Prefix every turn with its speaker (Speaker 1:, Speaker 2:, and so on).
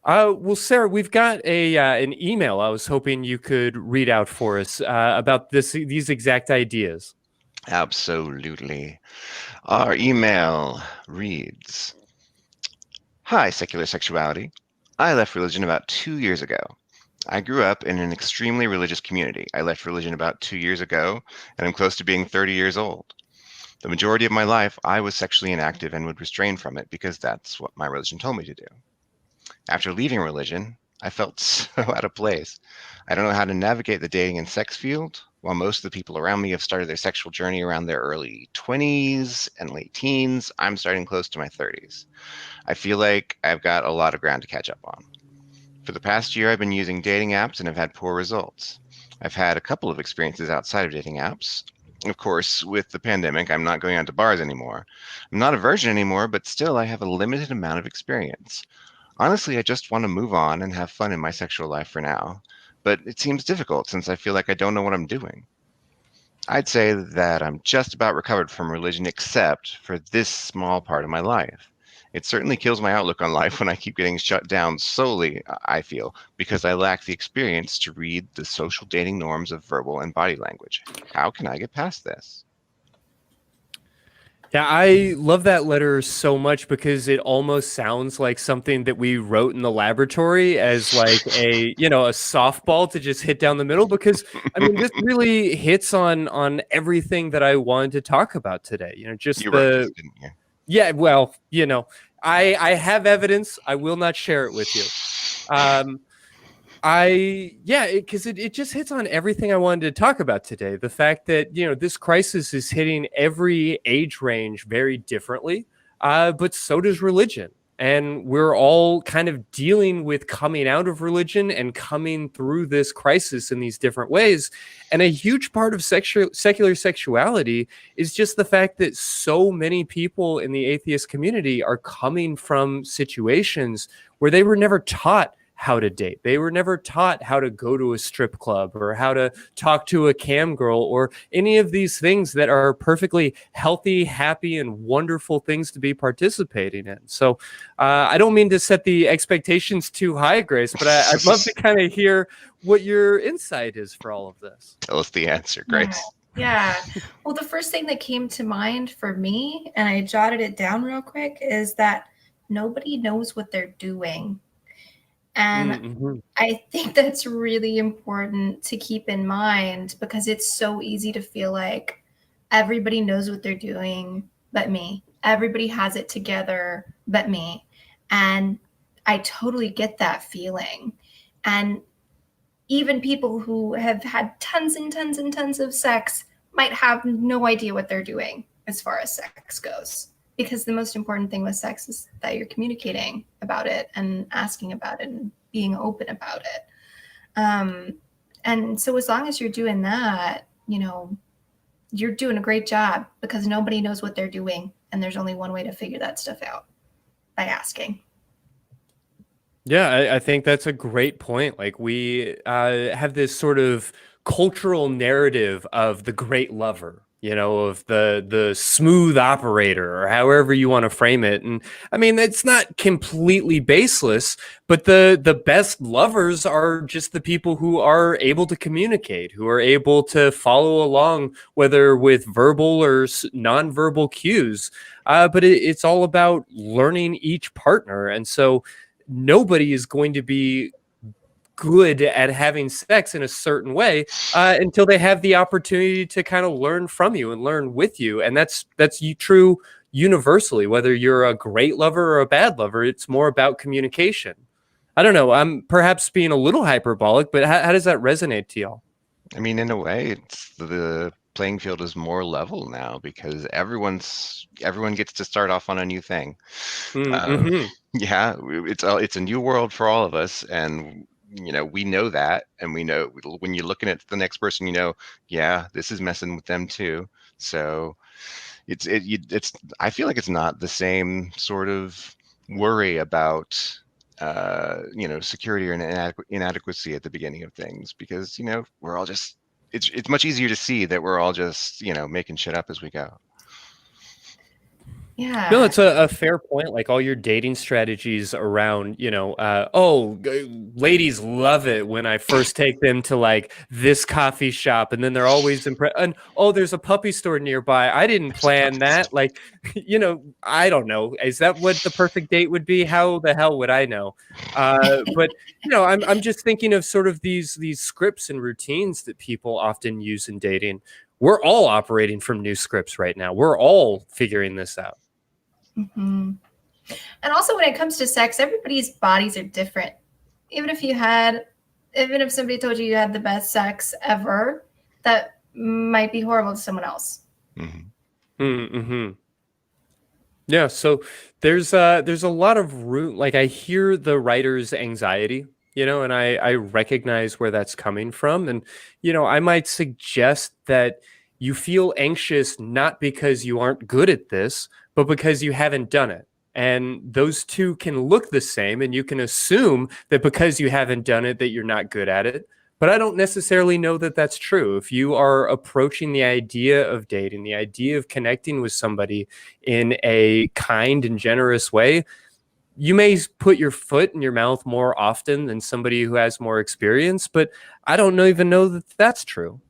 Speaker 1: Well, Sarah, we've got an email I was hoping you could read out for us about these exact ideas.
Speaker 2: Absolutely. Our email reads, Hi, Secular Sexuality. I left religion about 2 years ago. I grew up in an extremely religious community. I left religion about 2 years ago, and I'm close to being 30 years old. The majority of my life, I was sexually inactive and would refrain from it because that's what my religion told me to do. After leaving religion, I felt so out of place. I don't know how to navigate the dating and sex field. While most of the people around me have started their sexual journey around their early 20s and late teens, I'm starting close to my 30s. I feel like I've got a lot of ground to catch up on. For the past year, I've been using dating apps and have had poor results. I've had a couple of experiences outside of dating apps. Of course, with the pandemic, I'm not going out to bars anymore. I'm not a virgin anymore, but still, I have a limited amount of experience. Honestly, I just want to move on and have fun in my sexual life for now, but it seems difficult since I feel like I don't know what I'm doing. I'd say that I'm just about recovered from religion except for this small part of my life. It certainly kills my outlook on life when I keep getting shut down solely, I feel, because I lack the experience to read the social dating norms of verbal and body language. How can I get past this?
Speaker 1: Yeah, I love that letter so much because it almost sounds like something that we wrote in the laboratory as like a softball to just hit down the middle because I mean this really hits on everything that I wanted to talk about today. Just
Speaker 2: You wrote this, didn't you?
Speaker 1: yeah, well, I have evidence. I will not share it with you. Um because it just hits on everything I wanted to talk about today. The fact that, this crisis is hitting every age range very differently, but so does religion. And we're all kind of dealing with coming out of religion and coming through this crisis in these different ways. And a huge part of secular sexuality is just the fact that so many people in the atheist community are coming from situations where they were never taught how to date. They were never taught how to go to a strip club or how to talk to a cam girl or any of these things that are perfectly healthy, happy, and wonderful things to be participating in. So I don't mean to set the expectations too high, Grace, but I'd love to kind of hear what your insight is for all of this.
Speaker 2: Tell us the answer,
Speaker 3: Yeah.
Speaker 2: Grace.
Speaker 3: Yeah. Well, the first thing that came to mind for me, and I jotted it down real quick, is that nobody knows what they're doing. And
Speaker 1: Mm-hmm.
Speaker 3: I think that's really important to keep in mind because it's so easy to feel like everybody knows what they're doing but me. Everybody has it together but me. And I totally get that feeling. And even people who have had tons and tons and tons of sex might have no idea what they're doing as far as sex goes. Because the most important thing with sex is that you're communicating about it and asking about it and being open about it. And so as long as you're doing that, you're doing a great job because nobody knows what they're doing. And there's only one way to figure that stuff out, by asking.
Speaker 1: Yeah, I think that's a great point. Like we have this sort of cultural narrative of the great lover, of the smooth operator, or however you want to frame it. And I mean, it's not completely baseless, but the best lovers are just the people who are able to communicate, who are able to follow along, whether with verbal or nonverbal cues. But it's all about learning each partner, and so nobody is going to be good at having sex in a certain way until they have the opportunity to kind of learn from you and learn with you. And that's true universally, whether you're a great lover or a bad lover. It's more about communication. I don't know. I'm perhaps being a little hyperbolic, but how does that resonate to y'all?
Speaker 2: I mean, in a way, it's the playing field is more level now because everyone gets to start off on a new thing. Uh,
Speaker 1: Mm-hmm.
Speaker 2: yeah, it's a new world for all of us, and we know that, and we know when you're looking at the next person, yeah, this is messing with them too. So it's I feel like it's not the same sort of worry about security or inadequacy at the beginning of things because we're all just it's much easier to see that we're all just making shit up as we go.
Speaker 3: Yeah.
Speaker 1: No, it's a fair point. Like all your dating strategies around, ladies love it when I first take them to like this coffee shop, and then they're always impressed. And oh, there's a puppy store nearby. I didn't plan that. Like, I don't know. Is that what the perfect date would be? How the hell would I know? But I'm just thinking of sort of these scripts and routines that people often use in dating. We're all operating from new scripts right now. We're all figuring this out.
Speaker 3: Hmm. And also, when it comes to sex, everybody's bodies are different. Even if somebody told you had the best sex ever, that might be horrible to someone else.
Speaker 2: Mm-hmm.
Speaker 1: Mm-hmm. Yeah, so there's a lot of room. Like I hear the writer's anxiety, and I recognize where that's coming from. And, I might suggest that you feel anxious not because you aren't good at this, but because you haven't done it. And those two can look the same, and you can assume that because you haven't done it, that you're not good at it. But I don't necessarily know that that's true. If you are approaching the idea of dating, the idea of connecting with somebody in a kind and generous way, you may put your foot in your mouth more often than somebody who has more experience, but I don't even know that that's true.